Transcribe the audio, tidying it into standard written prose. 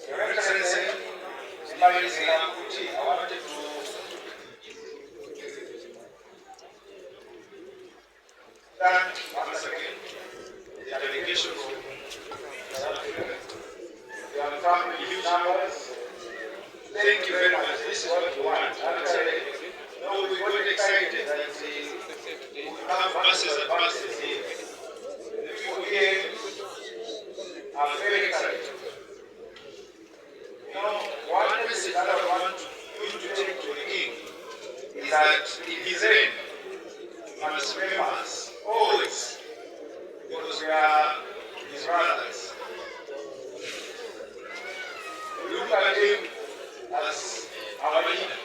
Your Excellency, Emmanuel Kuti, I wanted to thank once again the delegation from South Africa. They have come in huge numbers. Thank you very much. This is what we want. Actually, no, we got excited that we have buses and buses here. The people here are very excited. You know, one message that I want you to take to the king is that in his reign, you must remember us always, because we are his brothers. We look at him as our leader.